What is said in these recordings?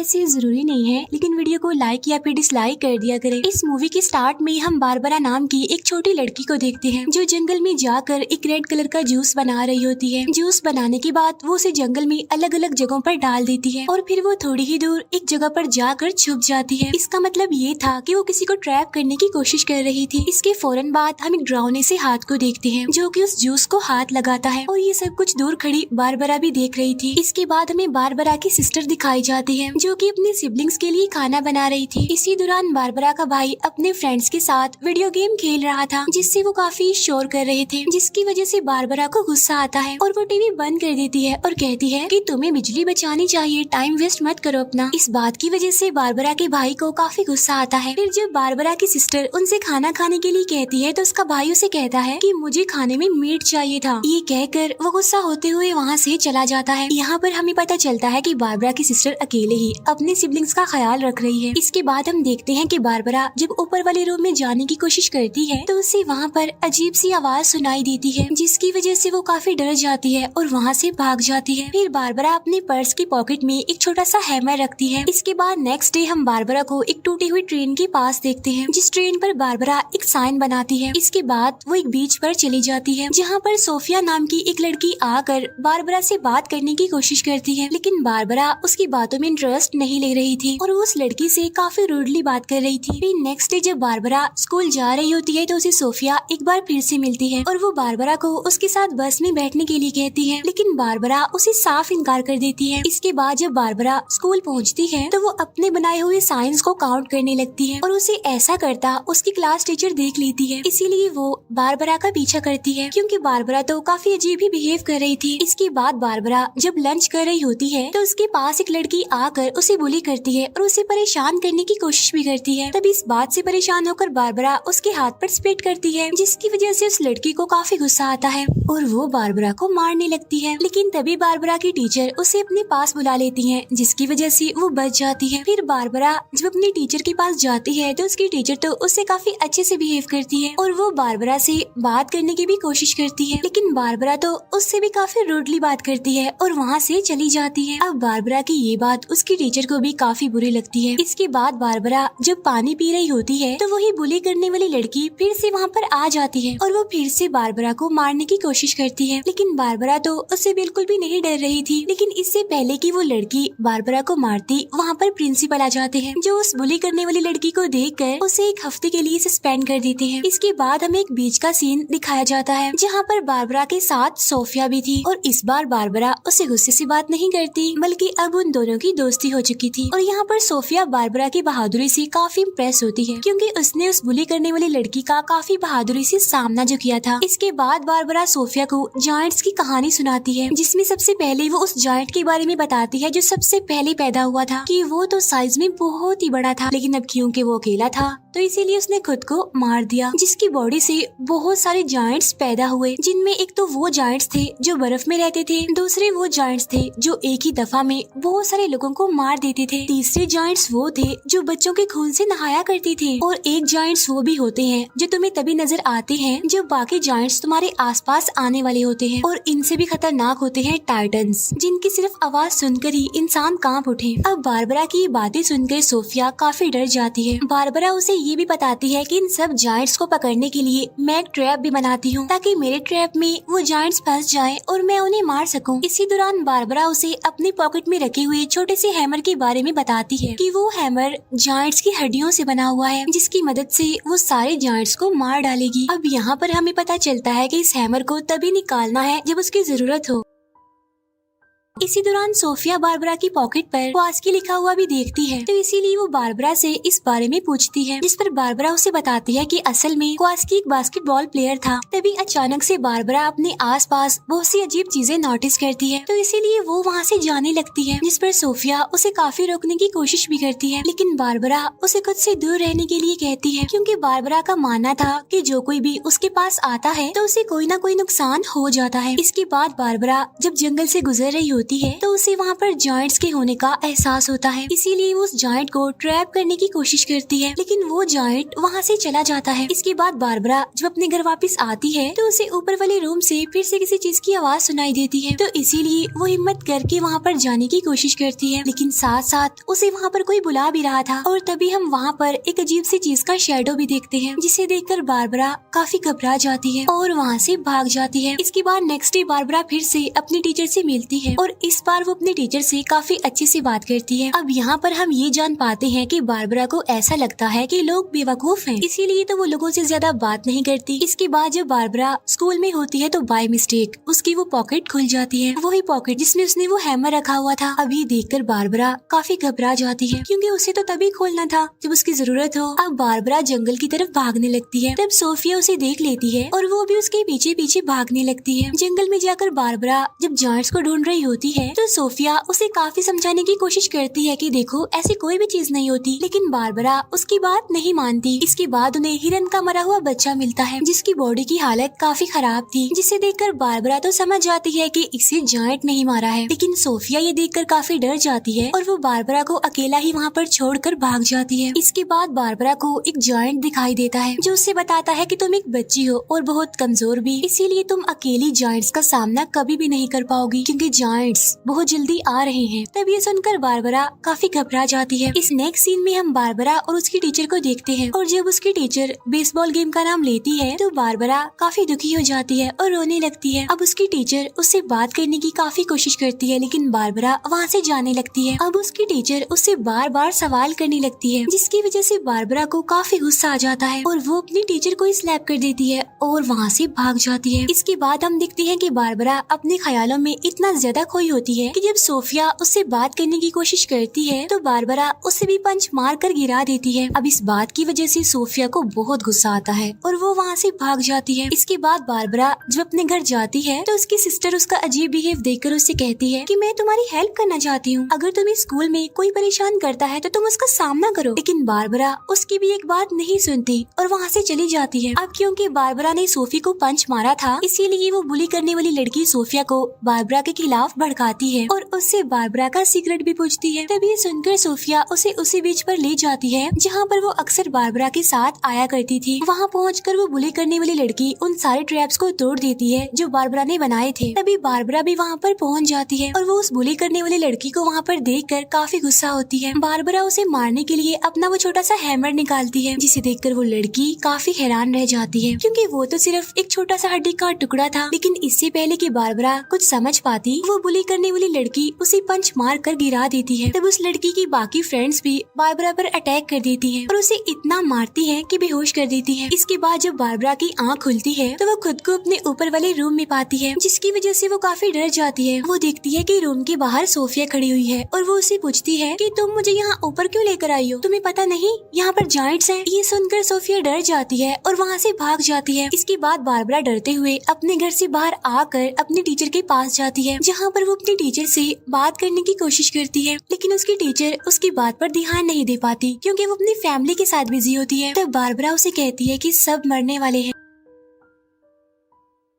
वैसे जरूरी नहीं है, लेकिन वीडियो को लाइक या फिर डिसलाइक कर दिया करें। इस मूवी के स्टार्ट में हम बारबरा नाम की एक छोटी लड़की को देखते हैं जो जंगल में जाकर एक रेड कलर का जूस बना रही होती है। जूस बनाने के बाद वो उसे जंगल में अलग अलग जगहों पर डाल देती है और फिर वो थोड़ी ही दूर एक जगह पर जाकर छुप जाती है। इसका मतलब ये था कि वो किसी को ट्रैप करने की कोशिश कर रही थी। इसके फौरन बाद हम एक डरावने से हाथ को देखते हैं जो कि उस जूस को हाथ लगाता है और ये सब कुछ दूर खड़ी बारबरा भी देख रही थी। इसके बाद हमें बारबरा की सिस्टर दिखाई जाती है जो कि अपने सिबलिंग्स के लिए खाना बना रही थी। इसी दौरान बारबरा का भाई अपने फ्रेंड्स के साथ वीडियो गेम खेल रहा था जिससे वो काफी शोर कर रहे थे, जिसकी वजह से बारबरा को गुस्सा आता है और वो टीवी बंद कर देती है और कहती है कि तुम्हें बिजली बचानी चाहिए, टाइम वेस्ट मत करो अपना। इस बात की वजह से बारबरा के भाई को काफी गुस्सा आता है। फिर जब बारबरा की सिस्टर उनसे खाना खाने के लिए कहती है तो उसका भाई उसे कहता है कि मुझे खाने में मीट चाहिए था। ये कहकर वो गुस्सा होते हुए वहाँ से चला जाता है। यहाँ पर हमें पता चलता है कि बारबरा की सिस्टर अकेले ही अपने सिबलिंग्स का ख्याल रख रही है। इसके बाद हम देखते हैं कि बारबरा जब ऊपर वाले रूम में जाने की कोशिश करती है तो उसे वहाँ पर अजीब सी आवाज सुनाई देती है जिसकी वजह से वो काफी डर जाती है और वहाँ से भाग जाती है। फिर बारबरा अपने पर्स की पॉकेट में एक छोटा सा हैमर रखती है। इसके बाद नेक्स्ट डे हम बारबरा को एक टूटी हुई ट्रेन के पास देखते हैं जिस ट्रेन पर बारबरा एक साइन बनाती है। इसके बाद वो एक बीच पर चली जाती है जहाँ पर सोफिया नाम की एक लड़की आकर बारबरा से बात करने की कोशिश करती है, लेकिन बारबरा उसकी बातों में इंटरेस्ट नहीं ले रही थी और उस लड़की से काफी रूडली बात कर रही थी। फिर नेक्स्ट डे जब बारबरा स्कूल जा रही होती है तो उसे सोफिया एक बार फिर से मिलती है और वो बारबरा को उसके साथ बस में बैठने के लिए कहती है, लेकिन बारबरा उसे साफ इनकार कर देती है। इसके बाद जब बारबरा स्कूल पहुंचती है तो वो अपने बनाए हुए साइंस को काउंट करने लगती है और उसे ऐसा करता उसकी क्लास टीचर देख लेती है, इसीलिए वो बारबरा का पीछा करती है क्योंकि बारबरा तो काफी अजीब ही बिहेव कर रही थी। इसके बाद बारबरा जब लंच कर रही होती है तो उसके पास एक लड़की आकर उसे बुली करती है और उसे परेशान करने की कोशिश भी करती है। तभी इस बात से परेशान होकर बारबरा उसके हाथ पर स्पिट करती है जिसकी वजह से उस लड़की को काफी गुस्सा आता है और वो बारबरा को मारने लगती है, लेकिन तभी बारबरा की टीचर उसे अपने पास बुला लेती है जिसकी वजह से वो बच जाती है। फिर बारबरा जब अपनी टीचर के पास जाती है तो उसकी टीचर तो उससे काफी अच्छे से बिहेव करती है और वो बारबरा से बात करने की भी कोशिश करती है, लेकिन बारबरा तो उससे भी काफी रूडली बात करती है और वहाँ से चली जाती है। अब बारबरा की ये बात उसकी टीचर को भी काफी बुरी लगती है। इसके बाद बारबरा जब पानी पी रही होती है तो वही बुली करने वाली लड़की फिर से वहाँ पर आ जाती है और वो फिर से बारबरा को मारने की कोशिश करती है, लेकिन बारबरा तो उससे बिल्कुल भी नहीं डर रही थी। लेकिन इससे पहले कि वो लड़की बारबरा को मारती वहाँ पर प्रिंसिपल आ जाते हैं जो उस बुली करने वाली लड़की को देखकर उसे एक हफ्ते के लिए सस्पेंड कर देते हैं। इसके बाद हमें एक बीच का सीन दिखाया जाता है जहाँ पर बारबरा के साथ सोफिया भी थी और इस बार बारबरा उसे गुस्से से बात नहीं करती बल्कि अब उन दोनों की दोस्ती हो चुकी थी और यहाँ पर सोफिया बारबरा की बहादुरी से काफी इम्प्रेस होती है क्योंकि उसने उस बुली करने वाली लड़की का काफी बहादुरी से सामना जो किया था। इसके बाद बारबरा सोफिया को जायंट्स की कहानी सुनाती है जिसमें सबसे पहले वो उस जायंट के बारे में बताती है जो सबसे पहले पैदा हुआ था कि वो तो साइज में बहुत ही बड़ा था, लेकिन अब क्योंकि वो अकेला था तो इसीलिए उसने खुद को मार दिया, जिसकी बॉडी से बहुत सारे जायंट्स पैदा हुए जिनमें एक तो वो जायंट्स थे जो बर्फ में रहते थे, दूसरे वो जायंट्स थे जो एक ही दफा में बहुत सारे लोगों को मार देते थे, तीसरे जायंट्स वो थे जो बच्चों के खून से नहाया करते थे और एक जायंट्स वो भी होते हैं जो तुम्हें तभी नजर आते हैं जब बाकी जायंट्स तुम्हारे आसपास आने वाले होते हैं और इनसे भी खतरनाक होते हैं टाइटन्स जिनकी सिर्फ आवाज सुनकर ही इंसान कांप उठे। अब बारबरा की बातें सुनकर सोफिया काफी डर जाती है। बारबरा उसे ये भी बताती है कि इन सब जायंट्स को पकड़ने के लिए मैं एक ट्रैप भी बनाती हूँ ताकि मेरे ट्रैप में वो जायंट्स फंस जाएं और मैं उन्हें मार सकूं। इसी दौरान बारबरा उसे अपनी पॉकेट में रखे हुए छोटे से हैमर के बारे में बताती है कि वो हैमर जायंट्स की हड्डियों से बना हुआ है जिसकी मदद से वो सारे जायंट्स को मार डालेगी। अब यहाँ पर हमें पता चलता है कि इस हैमर को तभी निकालना है जब उसकी जरूरत हो। इसी दौरान सोफिया बारबरा की पॉकेट पर क्वास्की लिखा हुआ भी देखती है तो इसीलिए वो बारबरा से इस बारे में पूछती है, जिस पर बारबरा उसे बताती है कि असल में क्वास्की एक बास्केटबॉल प्लेयर था। तभी अचानक से बारबरा अपने आसपास बहुत सी अजीब चीजें नोटिस करती है तो इसीलिए वो वहाँ से जाने लगती है, जिस पर सोफिया उसे काफी रोकने की कोशिश भी करती है, लेकिन बारबरा उसे खुद से दूर रहने के लिए कहती है क्योंकि बारबरा का मानना था कि जो कोई भी उसके पास आता है तो उसे कोई ना कोई नुकसान हो जाता है। इसके बाद बारबरा जब जंगल से गुजर रही होती है तो उसे वहाँ पर जायंट्स के होने का एहसास होता है, इसीलिए वो उस जायंट को ट्रैप करने की कोशिश करती है, लेकिन वो जायंट वहाँ से चला जाता है। इसके बाद बारबरा जब अपने घर वापस आती है तो उसे ऊपर वाले रूम से फिर से किसी चीज की आवाज सुनाई देती है, तो इसीलिए वो हिम्मत करके वहाँ पर जाने की कोशिश करती है, लेकिन साथ साथ उसे वहाँ पर कोई बुला भी रहा था। और तभी हम वहाँ पर एक अजीब सी चीज का शैडो भी देखते हैं, जिसे देखकर बारबरा काफी घबरा जाती है और वहाँ से भाग जाती है। इसके बाद नेक्स्ट डे बारबरा फिर से अपने टीचर से मिलती है और इस बार वो अपने टीचर से काफी अच्छे से बात करती है। अब यहाँ पर हम ये जान पाते हैं कि बारबरा को ऐसा लगता है कि लोग बेवकूफ हैं, इसीलिए तो वो लोगों से ज्यादा बात नहीं करती। इसके बाद जब बारबरा स्कूल में होती है तो बाय मिस्टेक उसकी वो पॉकेट खुल जाती है, वही पॉकेट जिसमें उसने वो हैमर रखा हुआ था। अभी देखकर बारबरा काफी घबरा जाती है, क्योंकि उसे तो तभी खोलना था जब उसकी जरूरत हो। अब बारबरा जंगल की तरफ भागने लगती है, तब सोफिया उसे देख लेती है और वो भी उसके पीछे पीछे भागने लगती है। जंगल में जाकर बारबरा जब जायंट्स को ढूंढ रही होती है तो सोफिया उसे काफी समझाने की कोशिश करती है कि देखो ऐसी कोई भी चीज नहीं होती, लेकिन बारबरा उसकी बात नहीं मानती। इसके बाद उन्हें हिरन का मरा हुआ बच्चा मिलता है, जिसकी बॉडी की हालत काफी खराब थी, जिसे देखकर बारबरा तो समझ जाती है कि इसे जायंट नहीं मारा है, लेकिन सोफिया ये देखकर काफी डर जाती है और वो बारबरा को अकेला ही वहाँ पर छोड़कर भाग जाती है। इसके बाद बारबरा को एक जायंट दिखाई देता है जो उससे बताता है कि तुम एक बच्ची हो और बहुत कमजोर भी, इसीलिए तुम अकेली जायंट्स का सामना कभी भी नहीं कर पाओगी, क्योंकि जायंट्स बहुत जल्दी आ रहे हैं। तब ये सुनकर बारबरा काफी घबरा जाती है। इस नेक्स्ट सीन में हम बारबरा और उसकी टीचर को देखते हैं, और जब उसकी टीचर बेसबॉल गेम का नाम लेती है तो बारबरा काफी दुखी हो जाती है और रोने लगती है। अब उसकी टीचर उससे बात करने की काफी कोशिश करती है, लेकिन बारबरा वहाँ से जाने लगती है। अब उसकी टीचर उससे बार बार सवाल करने लगती है, जिसकी वजह से बारबरा को काफी गुस्सा आ जाता है और वो अपनी टीचर को स्लैप कर देती है और वहाँ से भाग जाती है। इसके बाद हम देखते हैं कि बारबरा अपने ख्यालों में इतना ज्यादा खोई होती है कि जब सोफिया उससे बात करने की कोशिश करती है तो बारबरा उसे भी पंच मार कर गिरा देती है। अब इस बात की वजह से सोफिया को बहुत गुस्सा आता है और वो वहाँ से भाग जाती है। इसके बाद बारबरा जब अपने घर जाती है तो उसकी सिस्टर उसका अजीब बिहेव देखकर उससे कहती है कि मैं तुम्हारी हेल्प करना चाहती हूँ, अगर तुम्हें स्कूल में कोई परेशान करता है तो तुम उसका सामना करो। लेकिन बारबरा उसकी भी एक बात नहीं सुनती और वहाँ से चली जाती है। अब क्योंकि बारबरा ने सोफी को पंच मारा था, इसीलिए वो बुली करने वाली लड़की सोफिया को बारबरा के खिलाफ भड़काती है और उससे बारबरा का सीक्रेट भी पूछती है। तभी सुनकर सोफिया उसे उसी बीच पर ले जाती है जहाँ पर वो अक्सर बारबरा के साथ आया करती थी। वहाँ पहुँचकर वो बुली करने वाली लड़की उन सारे ट्रैप्स को तोड़ देती है जो बारबरा ने बनाए थे। तभी बारबरा भी वहाँ पर पहुँच जाती है और वो उस बुली करने वाली लड़की को वहाँ पर देखकर काफी गुस्सा होती है। बारबरा उसे मारने के लिए अपना वो छोटा सा हैमर निकालती है, जिसे देखकर वो लड़की काफी हैरान रह जाती है, क्योंकि वो तो सिर्फ एक छोटा सा हड्डी का टुकड़ा था। लेकिन इससे पहले कि बारबरा कुछ समझ पाती, वो बुली करने वाली लड़की उसे पंच मार कर गिरा देती है। तब उस लड़की की बाकी फ्रेंड्स भी बारबरा पर अटैक कर देती है और उसे इतना मारती है कि बेहोश कर देती है। इसके बाद जब बारबरा की आँख खुलती है तो वो खुद को अपने ऊपर वाले रूम में पाती है, जिसकी वजह से वो काफी डर जाती है। वो देखती है कि रूम के बाहर सोफिया खड़ी हुई है और वो उसे पूछती है कि तुम मुझे यहाँ ऊपर क्यों लेकर आई हो, तुम्हें पता नहीं यहाँ पर जायंट्स हैं। ये सुनकर सोफिया डर जाती है और वहाँ से भाग जाती है। इसके बाद बारबरा डरते हुए अपने घर से बाहर आकर अपने टीचर के पास जाती है, जहाँ पर वो अपनी टीचर से बात करने की कोशिश करती है, लेकिन उसकी टीचर उसकी बात पर ध्यान नहीं दे पाती, क्योंकि वो अपनी फैमिली के साथ बिजी होती है। तब बारबरा उसे कहती है कि सब मरने वाले हैं।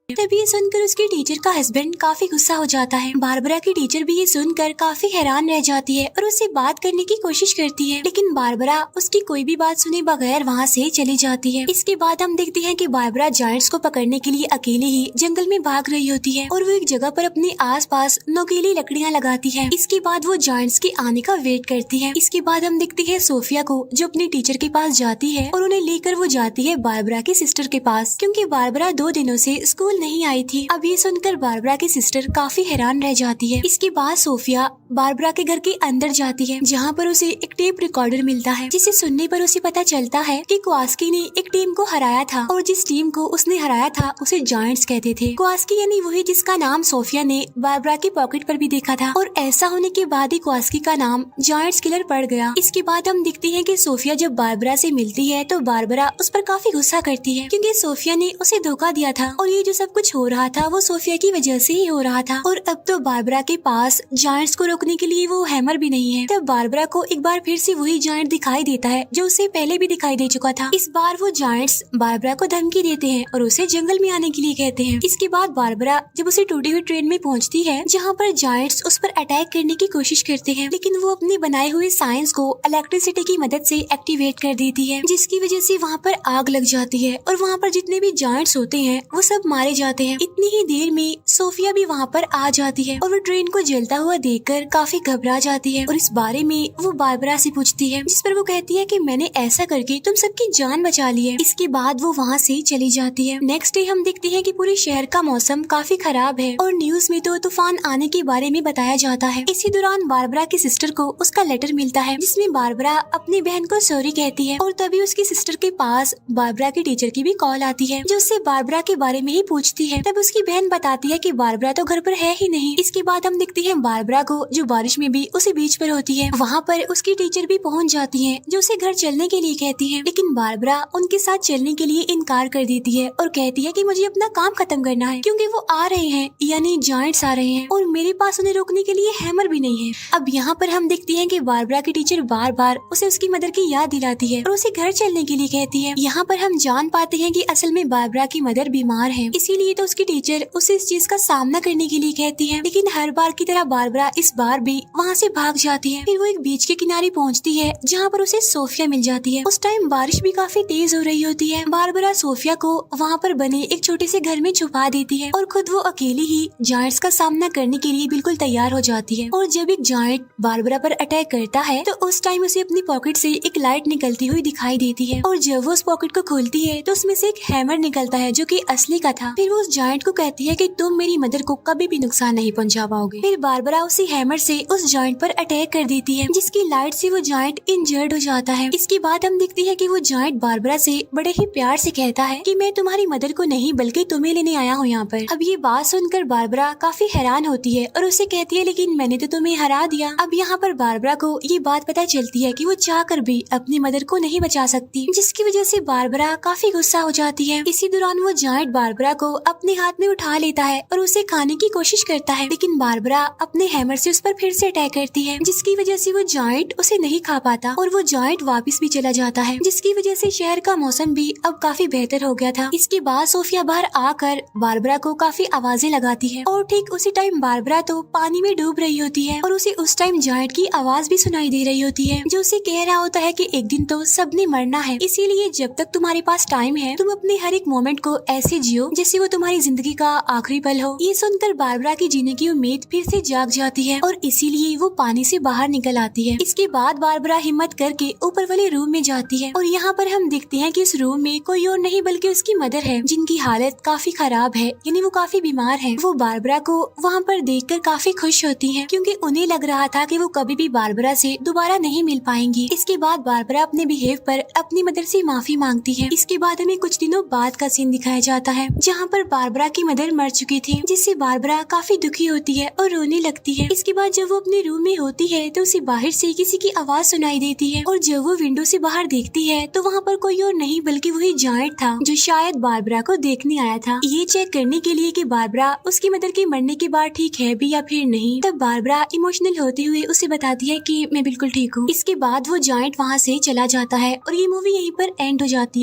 तभी ये सुनकर उसकी टीचर का हस्बैंड काफी गुस्सा हो जाता है। बारबरा की टीचर भी ये सुनकर काफी हैरान रह जाती है और उससे बात करने की कोशिश करती है, लेकिन बारबरा उसकी कोई भी बात सुने बगैर वहाँ से चली जाती है। इसके बाद हम देखते हैं कि बारबरा जायंट्स को पकड़ने के लिए अकेले ही जंगल में भाग रही होती है और वो एक जगह पर अपने आसपास नुकीली लकड़ियाँ लगाती है। इसके बाद वो जायंट्स के आने का वेट करती है। इसके बाद हम देखते हैं सोफिया को जो अपनी टीचर के पास जाती है और उन्हें लेकर वो जाती है बारबरा की सिस्टर के पास, क्योंकि बारबरा 2 दिनों से स्कूल नहीं आई थी। अब ये सुनकर बारबरा की सिस्टर काफी हैरान रह जाती है। इसके बाद सोफिया बारबरा के घर के अंदर जाती है, जहाँ पर उसे एक टेप रिकॉर्डर मिलता है, जिसे सुनने पर उसे पता चलता है कि क्वास्की ने एक टीम को हराया था और जिस टीम को उसने हराया था उसे जायंट्स कहते थे। क्वास्की यानी वही जिसका नाम सोफिया ने बारबरा की पॉकेट पर भी देखा था, और ऐसा होने के बाद ही क्वास्की का नाम जायंट्स किलर पड़ गया। इसके बाद हम देखते हैं कि सोफिया जब बारबरा से मिलती है तो बारबरा उस पर काफी गुस्सा करती है, क्योंकि सोफिया ने उसे धोखा दिया था और ये जो सब कुछ हो रहा था वो सोफिया की वजह से ही हो रहा था। और अब तो बारबरा के पास जायंट्स को रोकने के लिए वो हैमर भी नहीं है। तब बारबरा को एक बार फिर से वही जायंट दिखाई देता है जो उसे पहले भी दिखाई दे चुका था। इस बार वो जायंट्स बारबरा को धमकी देते हैं और उसे जंगल में आने के लिए कहते हैं। इसके बाद बारबरा जब उसे टूटी हुई ट्रेन में पहुंचती है जहां पर जायंट्स उस पर अटैक करने की कोशिश करते हैं, लेकिन वो अपने बनाए हुए साइंस को इलेक्ट्रिसिटी की मदद से एक्टिवेट कर देती है, जिसकी वजह से वहाँ पर आग लग जाती है और वहाँ पर जितने भी जायंट्स होते हैं वो सब मारे जाते हैं। इतनी ही देर में सोफिया भी वहाँ पर आ जाती है और वो ट्रेन को जलता हुआ देखकर काफी घबरा जाती है और इस बारे में वो बारबरा से पूछती है, जिस पर वो कहती है कि मैंने ऐसा करके तुम सबकी जान बचा ली है। इसके बाद वो वहाँ से चली जाती है। नेक्स्ट डे हम देखते हैं कि पूरे शहर का मौसम काफी खराब है और न्यूज में तो तूफान आने के बारे में बताया जाता है। इसी दौरान बारबरा की सिस्टर को उसका लेटर मिलता है जिसमें बारबरा अपनी बहन को सॉरी कहती है और तभी उसकी सिस्टर के पास बारबरा के टीचर की भी कॉल आती है जो उससे बारबरा के बारे में ही पूछती है। तब उसकी बहन बताती है कि बारबरा तो घर पर है ही नहीं। इसके बाद हम देखते हैं बारबरा को जो बारिश में भी उसी बीच पर होती है। वहाँ पर उसकी टीचर भी पहुँच जाती है जो उसे घर चलने के लिए कहती है, लेकिन बारबरा उनके साथ चलने के लिए इनकार कर देती है और कहती है कि मुझे अपना काम खत्म करना है क्योंकि वो आ रहे हैं, यानी जायंट्स आ रहे हैं और मेरे पास उन्हें रोकने के लिए हैमर भी नहीं है। अब यहाँ पर हम देखते हैं कि बारबरा की टीचर बार बार उसे उसकी मदर की याद दिलाती है और उसे घर चलने के लिए कहती है। यहाँ पर हम जान पाते हैं कि असल में बारबरा की मदर बीमार है, इसीलिए तो उसकी टीचर उसे इस चीज का सामना करने के लिए कहती है, लेकिन हर बार की तरह बारबरा इस बार भी वहाँ से भाग जाती है। फिर वो एक बीच के किनारे पहुँचती है जहाँ पर उसे सोफिया मिल जाती है। उस टाइम बारिश भी काफी तेज हो रही होती है। बारबरा सोफिया को वहाँ पर बने एक छोटे से घर में छुपा देती है और खुद वो अकेली ही जायंट्स का सामना करने के लिए बिल्कुल तैयार हो जाती है। और जब एक जायंट बारबरा पर अटैक करता है तो उस टाइम उसे अपनी पॉकेट से एक लाइट निकलती हुई दिखाई देती है और जब वो उस पॉकेट को खोलती है तो उसमें से एक हैमर निकलता है जो कि असली का था। फिर वो उस जायंट को कहती है कि तुम मेरी मदर को कभी भी नुकसान नहीं पहुंचा पाओगे। फिर बारबरा उसी हैमर से उस जायंट पर अटैक कर देती है जिसकी लाइट से वो जायंट इंजर्ड हो जाता है। इसके बाद हम देखते हैं कि वो जायंट बारबरा से बड़े ही प्यार से कहता है कि मैं तुम्हारी मदर को नहीं बल्कि तुम्हें लेने आया हूँ यहाँ पर। अब ये बात सुनकर बारबरा काफी हैरान होती है और उसे कहती है लेकिन मैंने तो तुम्हें हरा दिया। अब यहाँ पर बारबरा को ये बात पता चलती है कि वो चाह कर भी अपनी मदर को नहीं बचा सकती, जिसकी वजह से बारबरा काफी गुस्सा हो जाती है। इसी दौरान वो जायंट बारबरा को अपने हाथ में उठा लेता है और उसे खाने की कोशिश करता है, लेकिन बारबरा अपने हैमर से उस पर फिर से अटैक करती है जिसकी वजह से वो जायंट उसे नहीं खा पाता और वो जायंट वापस भी चला जाता है, जिसकी वजह से शहर का मौसम भी अब काफी बेहतर हो गया था। इसके बाद सोफिया बाहर आकर बारबरा को काफी आवाजें लगाती है और ठीक उसी टाइम बारबरा तो पानी में डूब रही होती है और उसे उस टाइम जायंट की आवाज भी सुनाई दे रही होती है जो उसे कह रहा होता है कि एक दिन तो सबने मरना है, इसीलिए जब तक तुम्हारे पास टाइम है तुम अपने हर एक मोमेंट को ऐसे जियो जैसे वो तुम्हारी जिंदगी का आखिरी पल हो। ये सुनकर बारबरा की जीने की उम्मीद फिर से जाग जाती है और इसीलिए वो पानी से बाहर निकल आती है। इसके बाद बारबरा हिम्मत करके ऊपर वाले रूम में जाती है और यहाँ पर हम देखते हैं कि इस रूम में कोई और नहीं बल्कि उसकी मदर है जिनकी हालत काफी खराब है, यानी वो काफी बीमार है। वो बारबरा को वहाँ पर देखकर काफी खुश होती है क्योंकि उन्हें लग रहा था कि वो कभी भी बारबरा से दोबारा नहीं मिल पाएंगी। इसके बाद बारबरा अपने बिहेव पर अपनी मदर से माफी मांगती है। इसके बाद हमें कुछ दिनों बाद का सीन दिखाया जाता है जहाँ पर बारबरा की मदर मर चुकी थी, जिससे बारबरा काफी दुखी होती है और रोने लगती है। इसके बाद जब वो अपने रूम में होती है तो उसे बाहर से किसी की आवाज सुनाई देती है और जब वो विंडो से बाहर देखती है तो वहाँ पर कोई और नहीं बल्कि वही जायंट था जो शायद बारबरा को देखने आया था, ये चेक करने के लिए कि बारबरा उसकी मदर के मरने के बाद ठीक है भी या फिर नहीं। तब बारबरा इमोशनल होते हुए उसे बताती है कि मैं बिल्कुल ठीक हूँ। इसके बाद वो जायंट वहाँ से चला जाता है और ये मूवी यहीं पर एंड हो जाती है।